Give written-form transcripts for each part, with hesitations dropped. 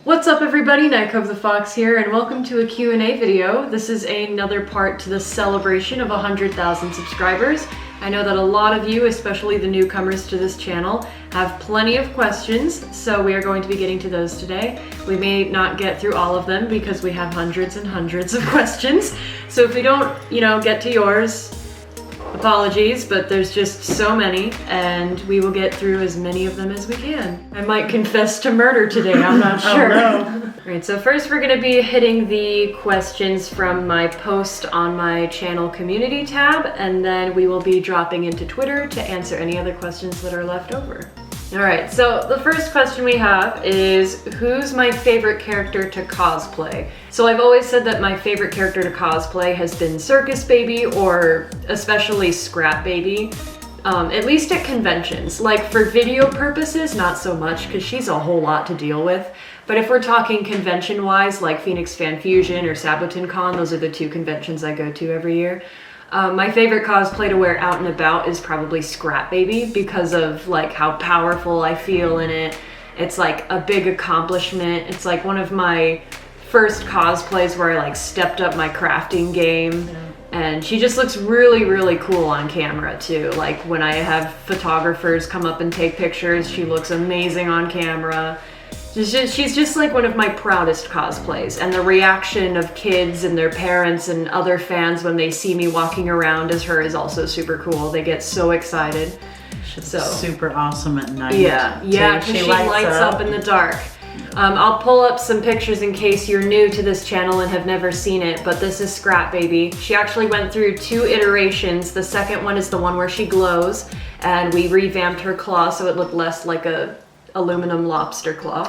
What's up everybody, Nightcove the Fox here, and welcome to a Q&A video. This is another part to the celebration of 100,000 subscribers. I know that a lot of you, especially the newcomers to this channel, have plenty of questions, so we are going to be getting to those today. We may not get through all of them because we have hundreds and hundreds of questions. So if we don't, get to yours, apologies, but there's just so many, and we will get through as many of them as we can. I might confess to murder today, I'm not sure. Oh, no. Alright, so first we're going to be hitting the questions from my post on my channel community tab, and then we will be dropping into Twitter to answer any other questions that are left over. Alright, so the first question we have is, who's my favorite character to cosplay? So I've always said that my favorite character to cosplay has been Circus Baby, or especially Scrap Baby. At least at conventions. Like for video purposes, not so much, because she's a whole lot to deal with. But if we're talking convention-wise, like Phoenix Fan Fusion or Sabotin Con, those are the two conventions I go to every year. My favorite cosplay to wear out and about is probably Scrap Baby because of like how powerful I feel in it. It's like a big accomplishment. It's like one of my first cosplays where I like stepped up my crafting game. Yeah. And she just looks really, really cool on camera too. Like when I have photographers come up and take pictures, she looks amazing on camera. She's just like one of my proudest cosplays, and the reaction of kids and their parents and other fans when they see me walking around as her is also super cool. They get so excited. She's super awesome at night. Yeah, because she lights up in the dark. I'll pull up some pictures in case you're new to this channel and have never seen it, but this is Scrap Baby. She actually went through 2 iterations. The second one is the one where she glows, and we revamped her claw so it looked less like a aluminum lobster claw.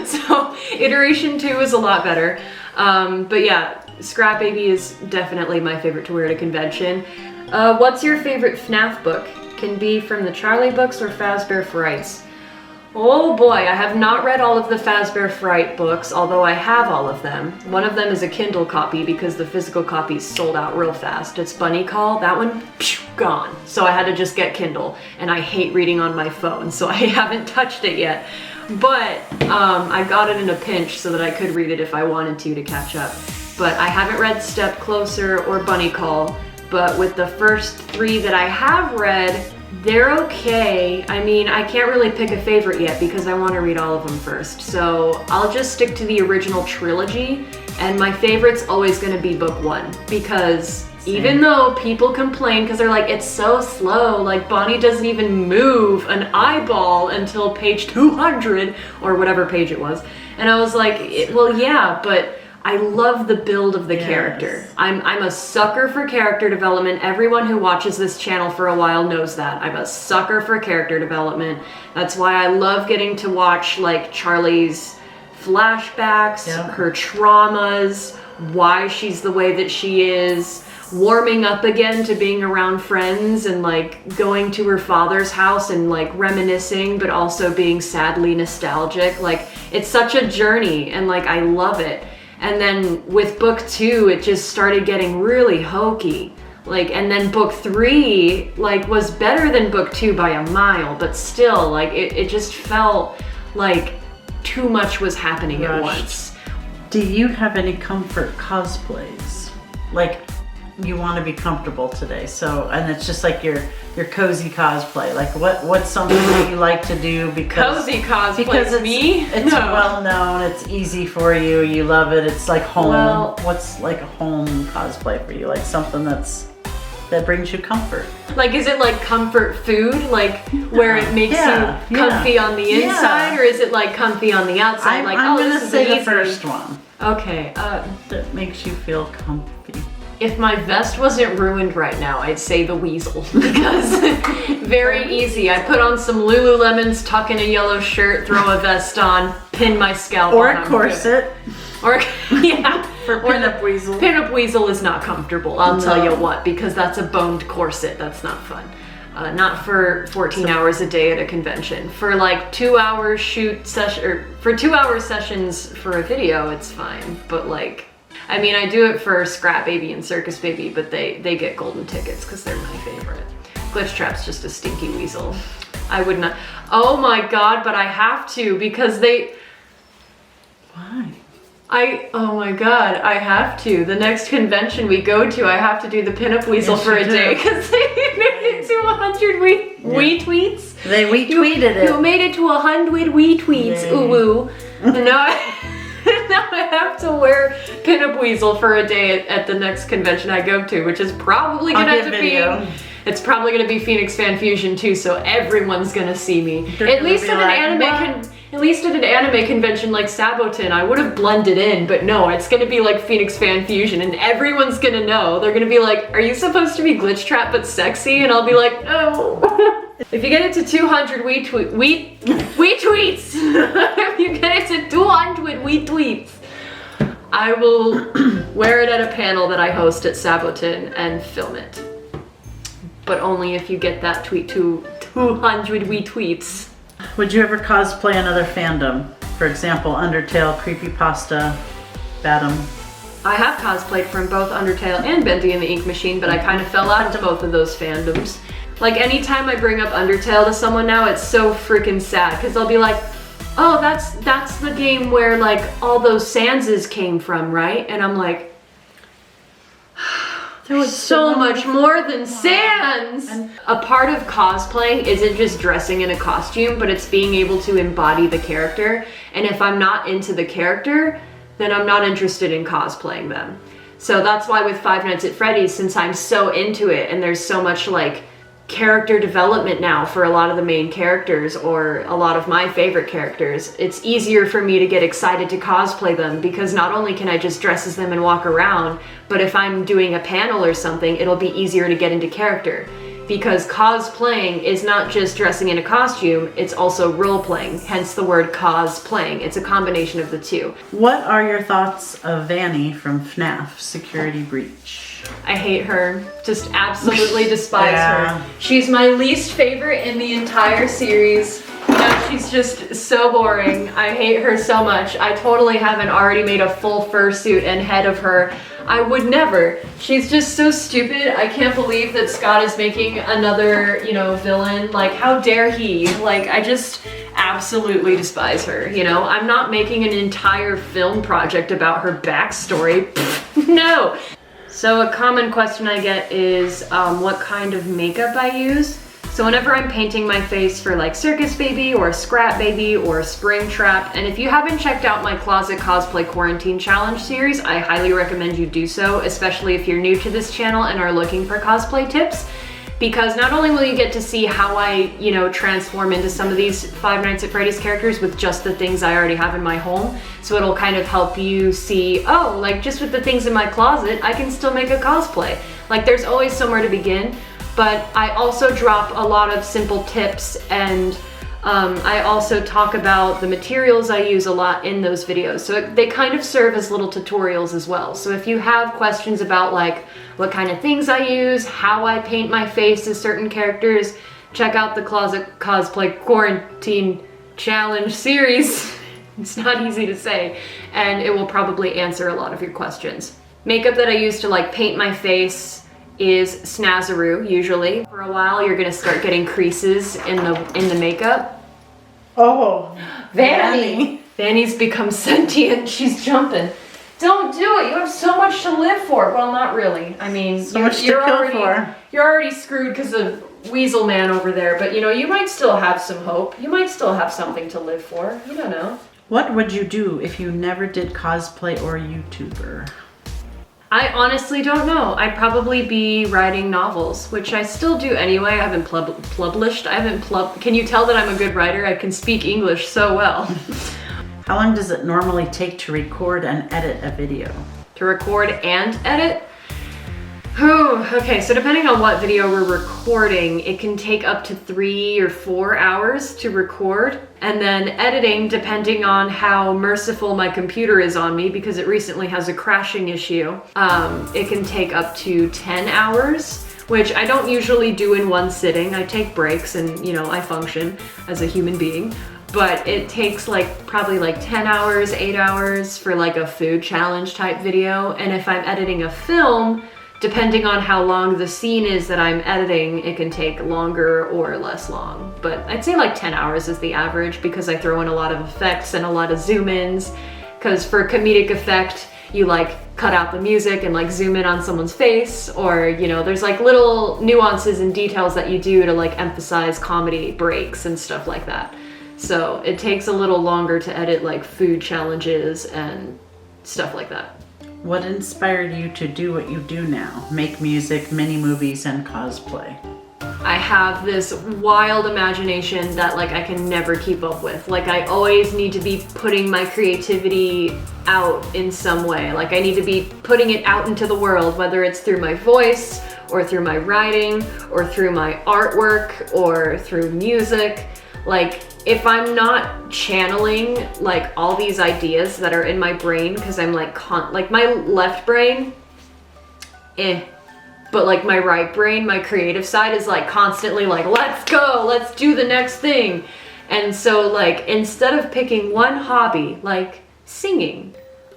So iteration 2 is a lot better. But yeah, Scrap Baby is definitely my favorite to wear at a convention. What's your favorite Fnaf book? Can be from the Charlie books or Fazbear Frights. Oh boy, I have not read all of the Fazbear Fright books, although I have all of them. One of them is a Kindle copy because the physical copies sold out real fast. It's Bunny Call, that one, gone. So I had to just get Kindle, and I hate reading on my phone, so I haven't touched it yet. But I got it in a pinch so that I could read it if I wanted to catch up. But I haven't read Step Closer or Bunny Call, but with the first 3 that I have read, they're okay. I mean, I can't really pick a favorite yet because I want to read all of them first. So I'll just stick to the original trilogy, and my favorite's always going to be book 1 because even though people complain because they're like, it's so slow, like Bonnie doesn't even move an eyeball until page 200 or whatever page it was. And I was like, well, yeah, but I love the build of the character. I'm a sucker for character development. Everyone who watches this channel for a while knows that. I'm a sucker for character development. That's why I love getting to watch like Charlie's flashbacks, her traumas, why she's the way that she is, warming up again to being around friends and like going to her father's house and like reminiscing, but also being sadly nostalgic. Like it's such a journey, and like I love it. And then with book 2, it just started getting really hokey. Like, and then book 3, like, was better than book 2 by a mile, but still, like, it just felt like too much was happening at once. Do you have any comfort cosplays? Like, you want to be comfortable today, so, and it's just like your cozy cosplay. Like, what's something that you like to do because cozy cosplay? Because it's well known, it's easy for you, you love it, it's like home. Well, what's like a home cosplay for you? Like something that brings you comfort. Like, is it like comfort food, like where it makes you comfy on the inside, or is it like comfy on the outside? I'm gonna say the first one. Okay. That makes you feel comfy. If my vest wasn't ruined right now, I'd say the weasel, because very easy. I put on some Lululemons, tuck in a yellow shirt, throw a vest on, pin my scalp or on. Or a corset. Or, yeah. For pinup weasel. Pinup weasel is not comfortable, I'll tell you what, because that's a boned corset. That's not fun. Not for 14 hours a day at a convention. For like 2 hours shoot session, or for 2 hour sessions for a video, it's fine. But like, I mean, I do it for Scrap Baby and Circus Baby, but they get golden tickets because they're my favorite. Glitch Trap's just a stinky weasel. I would not. Oh my God, but I have to because they... Why? Oh my God, I have to. The next convention we go to, I have to do the pinup weasel Yes, for a you do. day because they made it to 100 wee tweets. They retweeted it. You made it to 100 wee tweets, Yay. ooh woo. And now now I have to wear pinup weasel for a day at the next convention I go to, which is probably gonna have to be. It's probably gonna be Phoenix Fan Fusion too, so everyone's gonna see me. At least at an anime convention like Sabotin, I would have blended in, but no, it's gonna be like Phoenix Fan Fusion, and everyone's gonna know. They're gonna be like, "Are you supposed to be Glitch Trap but sexy?" And I'll be like, "No." If you get it to 200 wee tweets, if you get it to 200 wee tweets, I will wear it at a panel that I host at Sabotin and film it. But only if you get that tweet to 200 wee tweets. Would you ever cosplay another fandom? For example, Undertale, Creepypasta, Batum. I have cosplayed from both Undertale and Bendy and the Ink Machine, but I kind of fell out of both of those fandoms. Like anytime I bring up Undertale to someone now, it's so freaking sad because they'll be like, "Oh, that's the game where like all those Sanses came from, right?" And I'm like, there was so much more than Sans! A part of cosplaying isn't just dressing in a costume, but it's being able to embody the character. And if I'm not into the character, then I'm not interested in cosplaying them. So that's why with Five Nights at Freddy's, since I'm so into it and there's so much like character development now for a lot of the main characters or a lot of my favorite characters, it's easier for me to get excited to cosplay them because not only can I just dress as them and walk around, but if I'm doing a panel or something, it'll be easier to get into character. Because cosplaying is not just dressing in a costume, it's also role-playing, hence the word cosplaying. It's a combination of the two. What are your thoughts of Vani from Fnaf, Security Breach? I hate her. Just absolutely despise Yeah. her. She's my least favorite in the entire series. You know, she's just so boring. I hate her so much. I totally haven't already made a full fursuit and head of her. I would never. She's just so stupid. I can't believe that Scott is making another, you know, villain. Like, how dare he? Like, I just absolutely despise her, you know? I'm not making an entire film project about her backstory. No! So a common question I get is what kind of makeup I use. So whenever I'm painting my face for like Circus Baby or Scrap Baby or Spring Trap, and if you haven't checked out my Closet Cosplay Quarantine Challenge series, I highly recommend you do so, especially if you're new to this channel and are looking for cosplay tips. Because not only will you get to see how I, you know, transform into some of these Five Nights at Freddy's characters with just the things I already have in my home, so it'll kind of help you see, oh, like just with the things in my closet, I can still make a cosplay. Like there's always somewhere to begin, but I also drop a lot of simple tips and I also talk about the materials I use a lot in those videos. So they kind of serve as little tutorials as well. So if you have questions about like what kind of things I use, how I paint my face as certain characters, check out the Closet Cosplay Quarantine Challenge series. It's not easy to say, and it will probably answer a lot of your questions. Makeup that I use to like paint my face is Snazaroo usually. For a while you're gonna start getting creases in the makeup. Oh, Vani! Vani's become sentient, she's jumping. Don't do it, you have so much to live for. Well, not really. I mean, so much to kill for. You're already screwed because of Weasel Man over there, but you know, you might still have some hope. You might still have something to live for. You don't know. What would you do if you never did cosplay or YouTuber? I honestly don't know. I'd probably be writing novels, which I still do anyway. I haven't published. Can you tell that I'm a good writer? I can speak English so well. How long does it normally take to record and edit a video? To record and edit? Oh, okay, so depending on what video we're recording, it can take up to 3 or 4 hours to record. And then editing, depending on how merciful my computer is on me, because it recently has a crashing issue, it can take up to 10 hours, which I don't usually do in one sitting. I take breaks and, you know, I function as a human being. But it takes like probably like 10 hours, 8 hours for like a food challenge type video. And if I'm editing a film, depending on how long the scene is that I'm editing, it can take longer or less long. But I'd say like 10 hours is the average because I throw in a lot of effects and a lot of zoom-ins. Because for comedic effect, you like cut out the music and like zoom in on someone's face, or you know, there's like little nuances and details that you do to like emphasize comedy breaks and stuff like that. So it takes a little longer to edit like food challenges and stuff like that. What inspired you to do what you do now? Make music, mini movies, and cosplay. I have this wild imagination that like I can never keep up with. Like I always need to be putting my creativity out in some way. Like I need to be putting it out into the world, whether it's through my voice or through my writing or through my artwork or through music. Like if I'm not channeling like all these ideas that are in my brain, because I'm like my left brain, but like my right brain, my creative side is like constantly like, let's go, let's do the next thing. And so like instead of picking one hobby like singing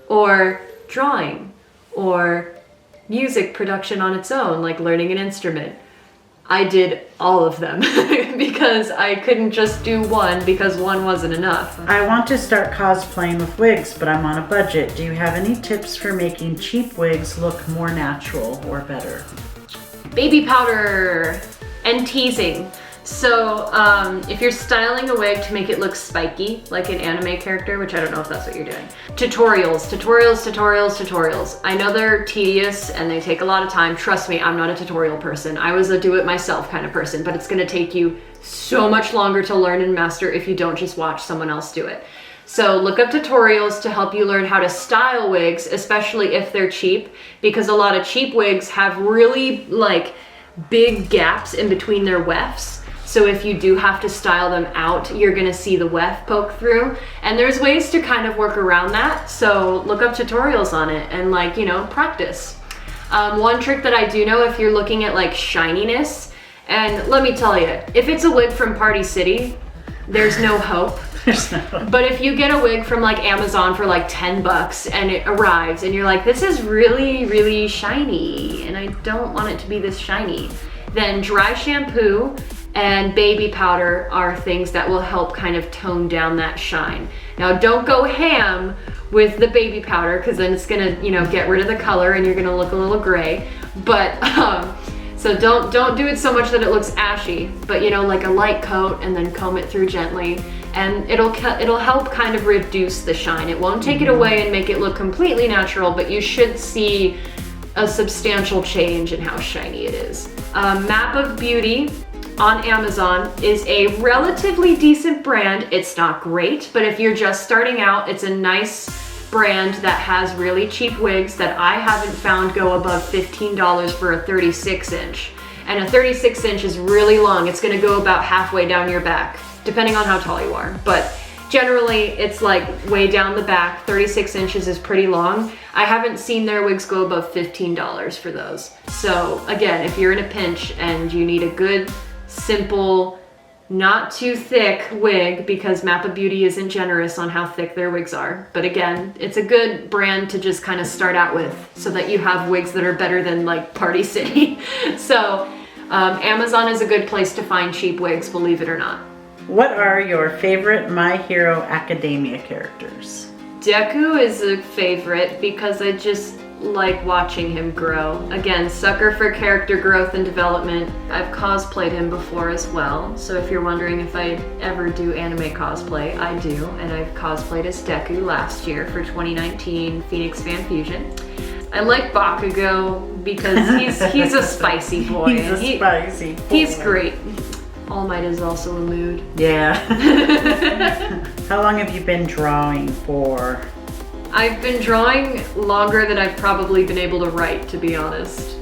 or drawing or music production on its own, like learning an instrument, I did all of them because I couldn't just do one because one wasn't enough. I want to start cosplaying with wigs, but I'm on a budget. Do you have any tips for making cheap wigs look more natural or better? Baby powder and teasing. So if you're styling a wig to make it look spiky, like an anime character, which I don't know if that's what you're doing. Tutorials. I know they're tedious and they take a lot of time. Trust me, I'm not a tutorial person. I was a do-it-myself kind of person, but it's gonna take you so much longer to learn and master if you don't just watch someone else do it. So look up tutorials to help you learn how to style wigs, especially if they're cheap, because a lot of cheap wigs have really like big gaps in between their wefts. So if you do have to style them out, you're gonna see the weft poke through. And there's ways to kind of work around that. So look up tutorials on it and like, you know, practice. One trick that I do know if you're looking at like shininess, and let me tell you, if it's a wig from Party City, there's no hope. But if you get a wig from like Amazon for like 10 bucks and it arrives and you're like, this is really, really shiny and I don't want it to be this shiny, then dry shampoo and baby powder are things that will help kind of tone down that shine. Now don't go ham with the baby powder because then it's gonna, you know, get rid of the color and you're gonna look a little gray. But so don't do it so much that it looks ashy, but you know, like a light coat and then comb it through gently, and it'll help kind of reduce the shine. It won't take it away and make it look completely natural, but you should see a substantial change in how shiny it is. Map of Beauty on Amazon is a relatively decent brand. It's not great, but if you're just starting out, it's a nice brand that has really cheap wigs that I haven't found go above $15 for a 36-inch. And a 36-inch is really long. It's gonna go about halfway down your back, depending on how tall you are. But generally, it's like way down the back. 36 inches is pretty long. I haven't seen their wigs go above $15 for those. So again, if you're in a pinch and you need a good, simple, not too thick wig, because Map of Beauty isn't generous on how thick their wigs are. But again, it's a good brand to just kind of start out with so that you have wigs that are better than like Party City. So Amazon is a good place to find cheap wigs, believe it or not. What are your favorite My Hero Academia characters? Deku is a favorite because I just like watching him grow. Again, sucker for character growth and development. I've cosplayed him before as well, so if you're wondering if I ever do anime cosplay, I do, and I've cosplayed as Deku last year for 2019 Phoenix Fan Fusion. I like Bakugo because he's a spicy boy. He's great. All Might is also a mood. Yeah. How long have you been drawing for? I've been drawing longer than I've probably been able to write, to be honest.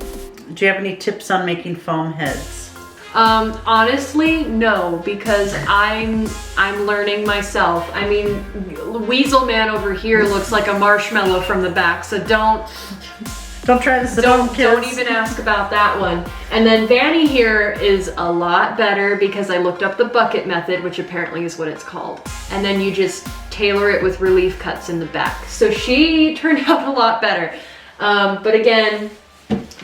Do you have any tips on making foam heads? Honestly, no, because I'm learning myself. I mean, Weasel Man over here looks like a marshmallow from the back, so don't try this at home, kids. Don't even ask about that one. And then Vani here is a lot better because I looked up the bucket method, which apparently is what it's called. And then you just tailor it with relief cuts in the back. So she turned out a lot better. But again,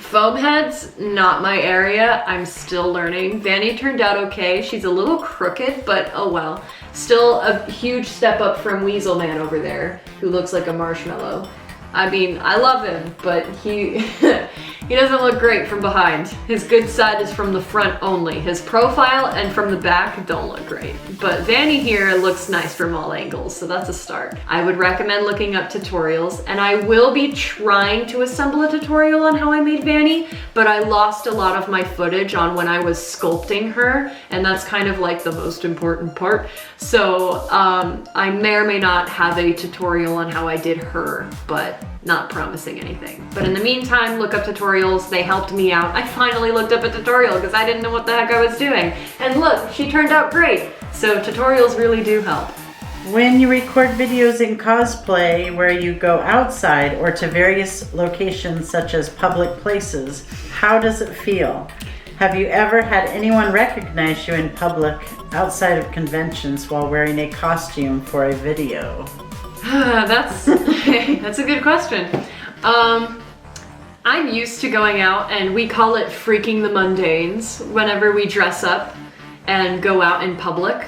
Foam heads, not my area. I'm still learning. Vani turned out okay. She's a little crooked, but oh well. Still a huge step up from Weasel Man over there, who looks like a marshmallow. I mean, I love him, but he he doesn't look great from behind. His good side is from the front only. His profile and from the back don't look great. But Vani here looks nice from all angles, so that's a start. I would recommend looking up tutorials, and I will be trying to assemble a tutorial on how I made Vani, but I lost a lot of my footage on when I was sculpting her, and that's kind of like the most important part. So I may or may not have a tutorial on how I did her, but not promising anything. But in the meantime, look up tutorials. They helped me out. I finally looked up a tutorial because I didn't know what the heck I was doing. And look, she turned out great. So tutorials really do help. When you record videos in cosplay where you go outside or to various locations such as public places, how does it feel? Have you ever had anyone recognize you in public outside of conventions while wearing a costume for a video? That's a good question. I'm used to going out, and we call it freaking the mundanes whenever we dress up and go out in public,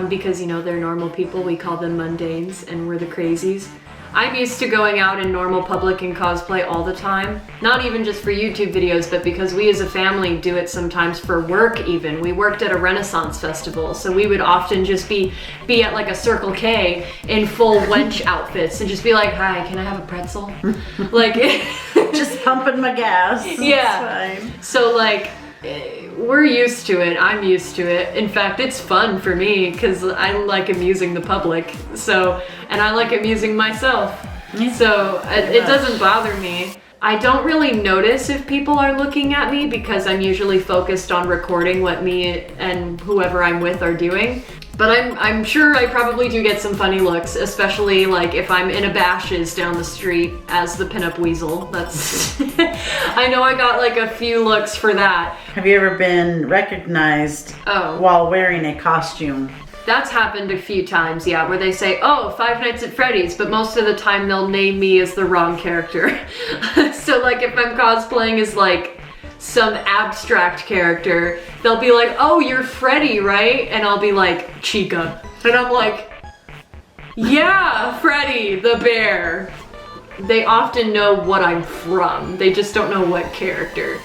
because, you know, they're normal people. We call them mundanes, and we're the crazies. I'm used to going out in normal public and cosplay all the time. Not even just for YouTube videos, but because we as a family do it sometimes for work even. We worked at a Renaissance festival, so we would often just be at like a Circle K in full wench outfits and just be like, hi, can I have a pretzel? Like, just pumping my gas. Yeah. That's fine. So like, we're used to it. I'm used to it. In fact, it's fun for me because I like amusing the public. So, and I like amusing myself. Yeah. So it doesn't bother me. I don't really notice if people are looking at me because I'm usually focused on recording what me and whoever I'm with are doing. But I'm sure I probably do get some funny looks, especially like if I'm in a Bashes down the street as the pinup weasel. That's I know I got like a few looks for that. Have you ever been recognized while wearing a costume? That's happened a few times, yeah, where they say, oh, Five Nights at Freddy's, but most of the time they'll name me as the wrong character. So like if I'm cosplaying as like some abstract character, they'll be like, oh, you're Freddy, right? And I'll be like, Chica. And I'm like, yeah, Freddy the bear. They often know what I'm from. They just don't know what character.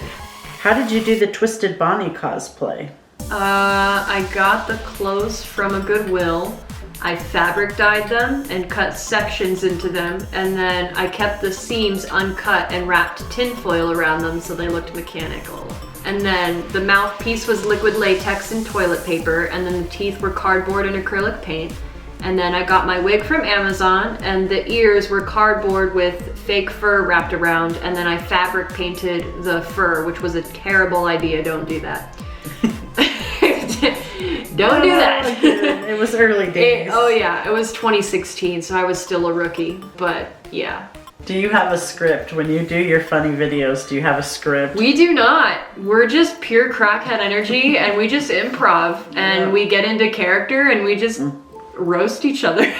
How did you do the Twisted Bonnie cosplay? I got the clothes from a Goodwill. I fabric dyed them and cut sections into them, and then I kept the seams uncut and wrapped tinfoil around them so they looked mechanical. And then the mouthpiece was liquid latex and toilet paper, and then the teeth were cardboard and acrylic paint. And then I got my wig from Amazon, and the ears were cardboard with fake fur wrapped around, and then I fabric painted the fur, which was a terrible idea. Don't do that. Don't do that. It was early days. It was 2016, so I was still a rookie, but yeah. Do you have a script when you do your funny videos? Do you have a script? We do not. We're just pure crackhead energy, and we just improv, and we get into character, and we just roast each other.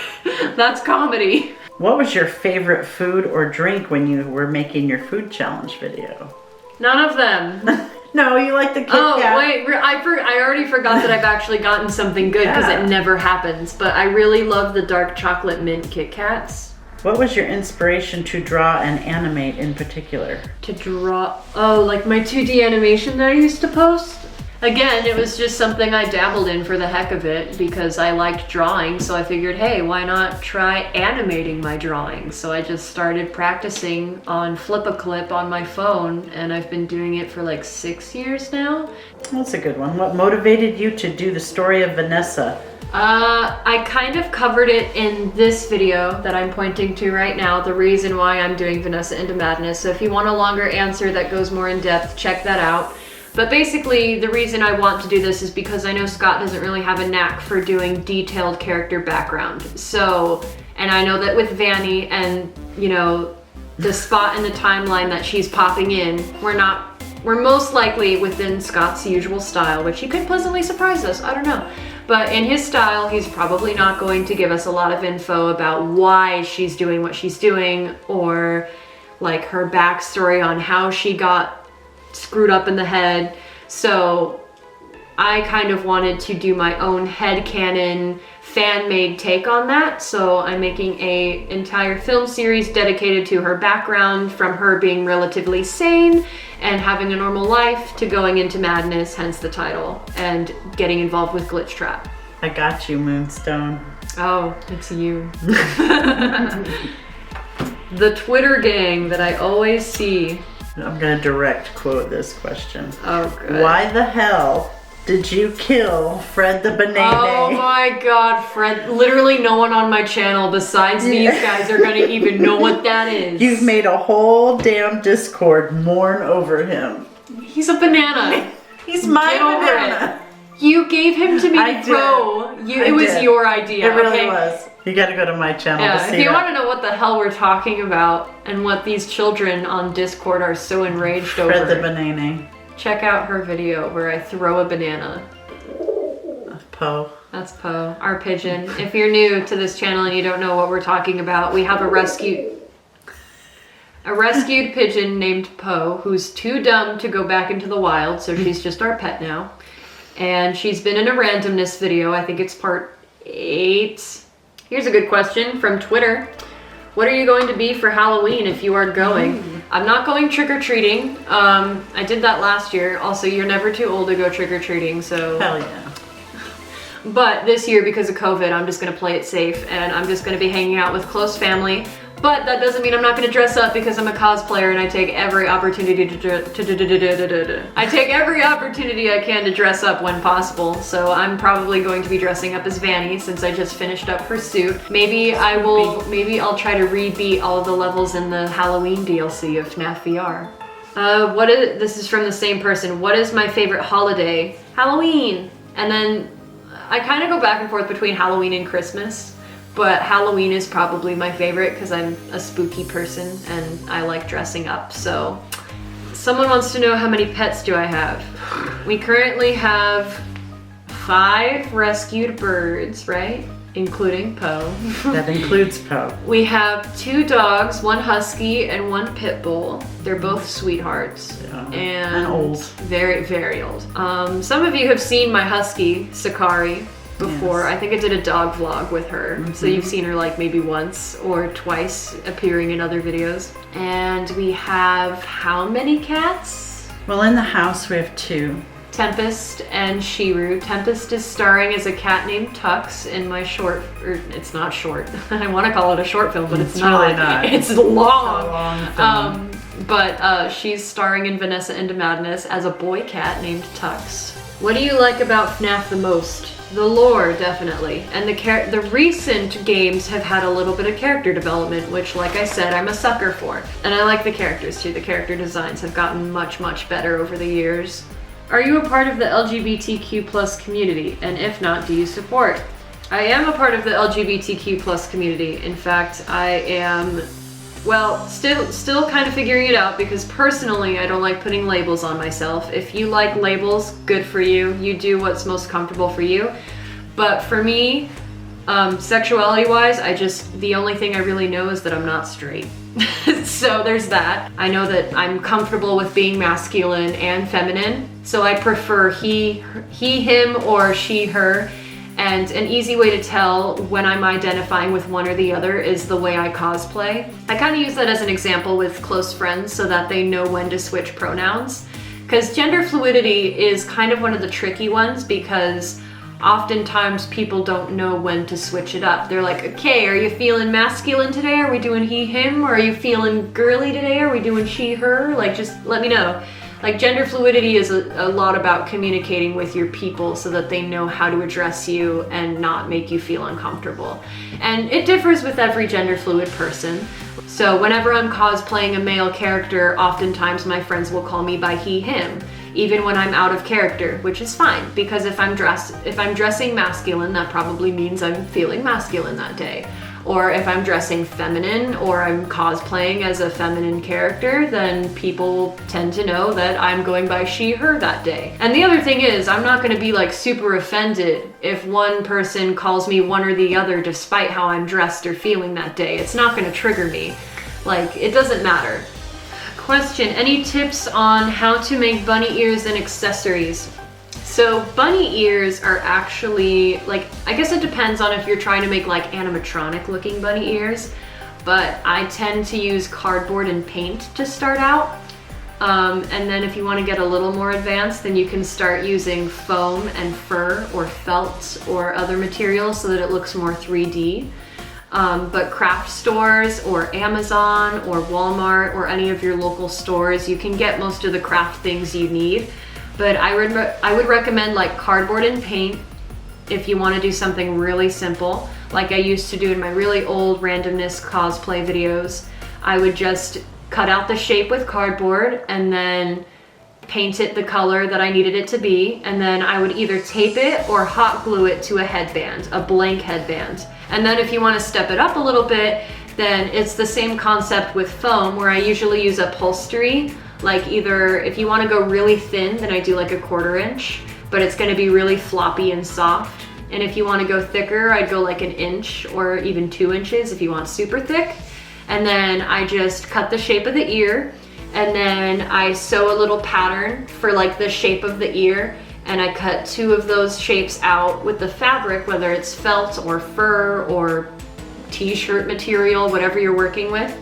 That's comedy. What was your favorite food or drink when you were making your food challenge video? None of them. No, you like the Kit Kat. Oh, wait, I already forgot that I've actually gotten something good because it never happens, but I really love the dark chocolate mint Kit Kats. What was your inspiration to draw and animate in particular? To draw, like my 2D animation that I used to post? Again, it was just something I dabbled in for the heck of it because I liked drawing, so I figured, hey, why not try animating my drawings? So I just started practicing on Flip-a-Clip on my phone, and I've been doing it for like 6 years now. That's a good one. What motivated you to do the story of Vanessa? I kind of covered it in this video that I'm pointing to right now, the reason why I'm doing Vanessa into Madness. So if you want a longer answer that goes more in depth, check that out. But basically, the reason I want to do this is because I know Scott doesn't really have a knack for doing detailed character background. So, and I know that with Vani and, you know, the spot in the timeline that she's popping in, we're most likely within Scott's usual style, which he could pleasantly surprise us, I don't know. But in his style, he's probably not going to give us a lot of info about why she's doing what she's doing, or like her backstory on how she got screwed up in the head. So I kind of wanted to do my own headcanon fan-made take on that. So I'm making a entire film series dedicated to her background, from her being relatively sane and having a normal life to going into madness, hence the title, and getting involved with Glitch Trap. I got you, Moonstone. Oh, it's you. The Twitter gang that I always see. I'm gonna direct quote this question. Oh, good. Why the hell did you kill Fred the Banana? Oh my god, Fred. Literally no one on my channel besides these guys are gonna even know what that is. You've made a whole damn Discord mourn over him. He's a banana. He's my Get over banana. You gave him to me, I did. bro. It was your idea. It really okay? was. You gotta go to my channel to see if you that. want to know what the hell we're talking about and what these children on Discord are so enraged over, Fred the Banana. check out her video where I throw a banana. Poe. That's Poe, our pigeon. If you're new to this channel and you don't know what we're talking about, we have a rescued pigeon named Poe, who's too dumb to go back into the wild, so she's just our pet now. And she's been in a randomness video. I think it's part 8. Here's a good question from Twitter. What are you going to be for Halloween if you are going? I'm not going trick-or-treating. I did that last year. Also, you're never too old to go trick-or-treating, so... Hell yeah. But this year, because of COVID, I'm just going to play it safe, and I'm just going to be hanging out with close family. But that doesn't mean I'm not going to dress up, because I'm a cosplayer and I take every opportunity I can to dress up when possible. So I'm probably going to be dressing up as Vani since I just finished up her suit. Maybe I'll try to rebeat all the levels in the Halloween DLC of Fnaf VR. This is from the same person. What is my favorite holiday? Halloween. And then I kind of go back and forth between Halloween and Christmas. But Halloween is probably my favorite because I'm a spooky person and I like dressing up. So someone wants to know, how many pets do I have? We currently have 5 rescued birds, right? Including Poe. That includes Poe. We have 2 dogs, 1 husky and 1 pit bull. They're both sweethearts. Yeah. And old. Very, very old. Some of you have seen my husky, Sakari, before. Yes. I think I did a dog vlog with her. So you've seen her like maybe once or twice appearing in other videos. And we have how many cats? Well, in the house we have 2. Tempest and Shiru. Tempest is starring as a cat named Tux in my short, or it's not short. I want to call it a short film, but it's not. Really not. It's long. It's a long film. But she's starring in Vanessa into Madness as a boy cat named Tux. What do you like about Fnaf the most? The lore, definitely. And the recent games have had a little bit of character development, which, like I said, I'm a sucker for. And I like the characters too. The character designs have gotten much, much better over the years. Are you a part of the LGBTQ+ community? And if not, do you support? I am a part of the LGBTQ+ community. In fact, I am, well, still kind of figuring it out, because personally I don't like putting labels on myself. If you like labels, good for you. You do what's most comfortable for you. But for me, sexuality-wise, the only thing I really know is that I'm not straight. So there's that. I know that I'm comfortable with being masculine and feminine, so I prefer he, him, or she, her. And an easy way to tell when I'm identifying with one or the other is the way I cosplay. I kind of use that as an example with close friends so that they know when to switch pronouns. Because gender fluidity is kind of one of the tricky ones, because oftentimes people don't know when to switch it up. They're like, okay, are you feeling masculine today? Are we doing he, him? Or are you feeling girly today? Are we doing she, her? Like, just let me know. Like, gender fluidity is a lot about communicating with your people so that they know how to address you and not make you feel uncomfortable. And it differs with every gender fluid person. So whenever I'm cosplaying a male character, oftentimes my friends will call me by he, him, even when I'm out of character, which is fine, because if I'm dressing masculine, that probably means I'm feeling masculine that day. Or if I'm dressing feminine or I'm cosplaying as a feminine character, then people tend to know that I'm going by she, her that day. And the other thing is, I'm not gonna be like super offended if one person calls me one or the other despite how I'm dressed or feeling that day. It's not gonna trigger me. Like, it doesn't matter. question, any tips on how to make bunny ears and accessories? So bunny ears are actually, like, I guess it depends on if you're trying to make like animatronic looking bunny ears, but I tend to use cardboard and paint to start out. And then if you want to get a little more advanced, then you can start using foam and fur or felt or other materials so that it looks more 3D. But craft stores or Amazon or Walmart or any of your local stores, you can get most of the craft things you need. But I would recommend like cardboard and paint if you want to do something really simple, like I used to do in my really old randomness cosplay videos. I would just cut out the shape with cardboard and then paint it the color that I needed it to be, and then I would either tape it or hot glue it to a headband, a blank headband. And then if you want to step it up a little bit, then it's the same concept with foam, where I usually use upholstery. Like either if you want to go really thin, then I do like a 1/4 inch, but it's going to be really floppy and soft. And if you want to go thicker, I'd go like 1 inch or even 2 inches if you want super thick. And then I just cut the shape of the ear, and then I sew a little pattern for like the shape of the ear, and I cut 2 of those shapes out with the fabric, whether it's felt or fur or t-shirt material, whatever you're working with.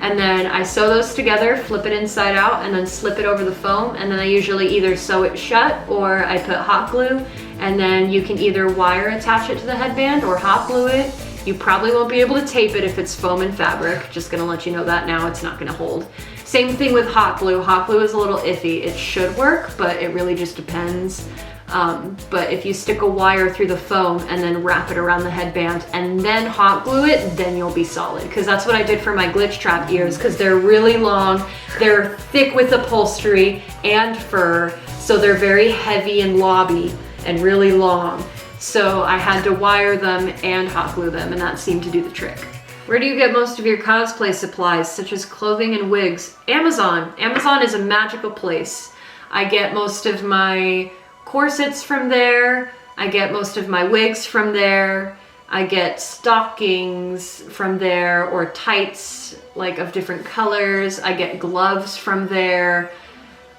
And then I sew those together, flip it inside out, and then slip it over the foam. And then I usually either sew it shut or I put hot glue. And then you can either wire attach it to the headband or hot glue it. You probably won't be able to tape it if it's foam and fabric. Just gonna let you know that now, it's not gonna hold. Same thing with hot glue. Hot glue is a little iffy. It should work, but it really just depends. But if you stick a wire through the foam and then wrap it around the headband and then hot glue it, then you'll be solid. Because that's what I did for my glitch trap ears, because they're really long, they're thick with upholstery and fur, so they're very heavy and lobby and really long. So I had to wire them and hot glue them, and that seemed to do the trick. Where do you get most of your cosplay supplies, such as clothing and wigs? Amazon. Amazon is a magical place. I get most of my corsets from there. I get most of my wigs from there. I get stockings from there, or tights like of different colors. I get gloves from there.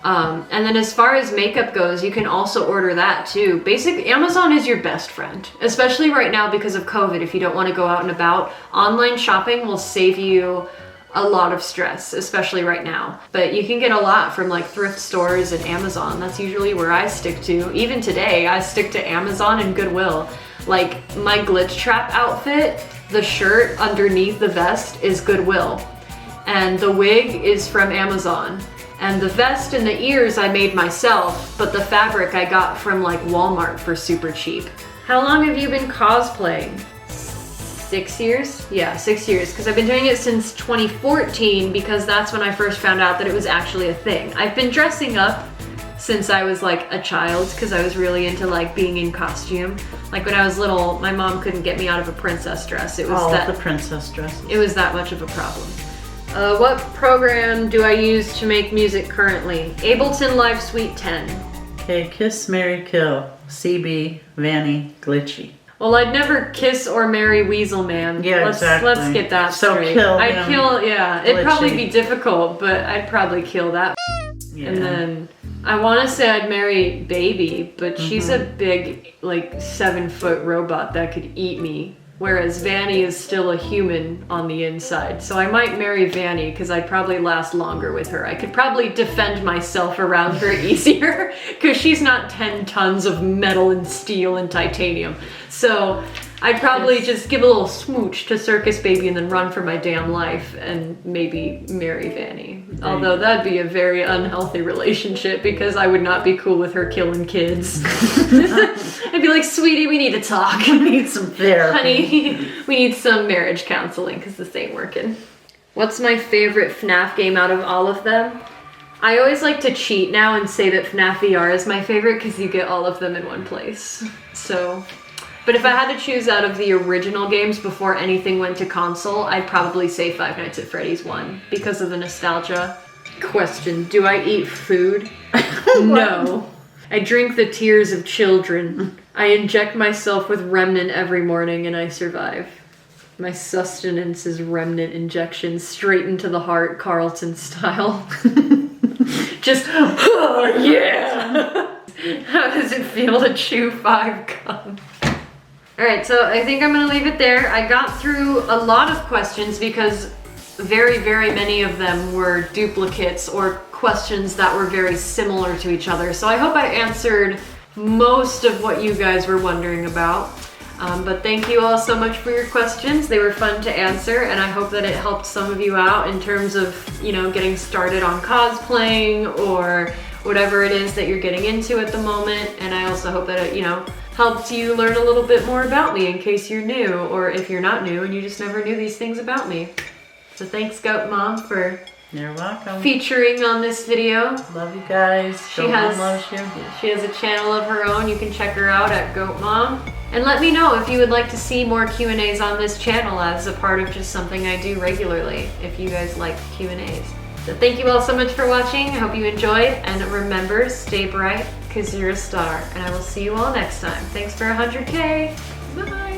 And then as far as makeup goes, you can also order that too. Basically, Amazon is your best friend, especially right now because of COVID. If you don't want to go out and about, online shopping will save you a lot of stress, especially right now. But you can get a lot from like thrift stores and Amazon. That's usually where I stick to. Even today, I stick to Amazon and Goodwill. Like my glitch trap outfit, the shirt underneath the vest is Goodwill, and the wig is from Amazon. And the vest and the ears I made myself, but the fabric I got from like Walmart for super cheap. How long have you been cosplaying? 6 years? Yeah, 6 years, because I've been doing it since 2014, because that's when I first found out that it was actually a thing. I've been dressing up since I was like a child, because I was really into like being in costume. Like when I was little, my mom couldn't get me out of a princess dress. It was the princess dresses. It was that much of a problem. What program do I use to make music currently? Ableton Live Suite 10. Okay, Kiss, Marry, Kill. CB, Vani, Glitchy. Well, I'd never kiss or marry Weasel Man. Yeah, exactly. Let's get that straight. So kill I'd him. kill, yeah. It'd Glitchy. probably be difficult, but I'd probably kill that. Yeah. And then I want to say I'd marry Baby, but she's a big, like 7-foot robot that could eat me. Whereas Vani is still a human on the inside. So I might marry Vani because I'd probably last longer with her. I could probably defend myself around her easier because she's not 10 tons of metal and steel and titanium. So I'd probably just give a little smooch to Circus Baby and then run for my damn life and maybe marry Vani. Although that'd be a very unhealthy relationship because I would not be cool with her killing kids. I'd be like, sweetie, we need to talk. We need some therapy. Honey, we need some marriage counseling because this ain't working. What's my favorite FNAF game out of all of them? I always like to cheat now and say that FNAF VR is my favorite because you get all of them in one place. So, but if I had to choose out of the original games before anything went to console, I'd probably say Five Nights at Freddy's 1 because of the nostalgia. Question, do I eat food? No. I drink the tears of children. I inject myself with Remnant every morning and I survive. My sustenance is remnant injections straight into the heart, Carlton style. Just, oh yeah! How does it feel to chew 5 gum? Alright, so I think I'm gonna leave it there. I got through a lot of questions because very, very many of them were duplicates or questions that were very similar to each other. So I hope I answered most of what you guys were wondering about. But thank you all so much for your questions. They were fun to answer, and I hope that it helped some of you out in terms of, you know, getting started on cosplaying or whatever it is that you're getting into at the moment. And I also hope that it, you know, helped you learn a little bit more about me in case you're new, or if you're not new and you just never knew these things about me. So thanks, Goat Mom, for You're welcome. featuring on this video. Love you guys. Goat Mom loves you. She has a channel of her own. You can check her out at Goat Mom. And let me know if you would like to see more Q&As on this channel as a part of just something I do regularly, if you guys like Q&As. So thank you all so much for watching. I hope you enjoyed. And remember, stay bright, because you're a star. And I will see you all next time. Thanks for 100K. Bye.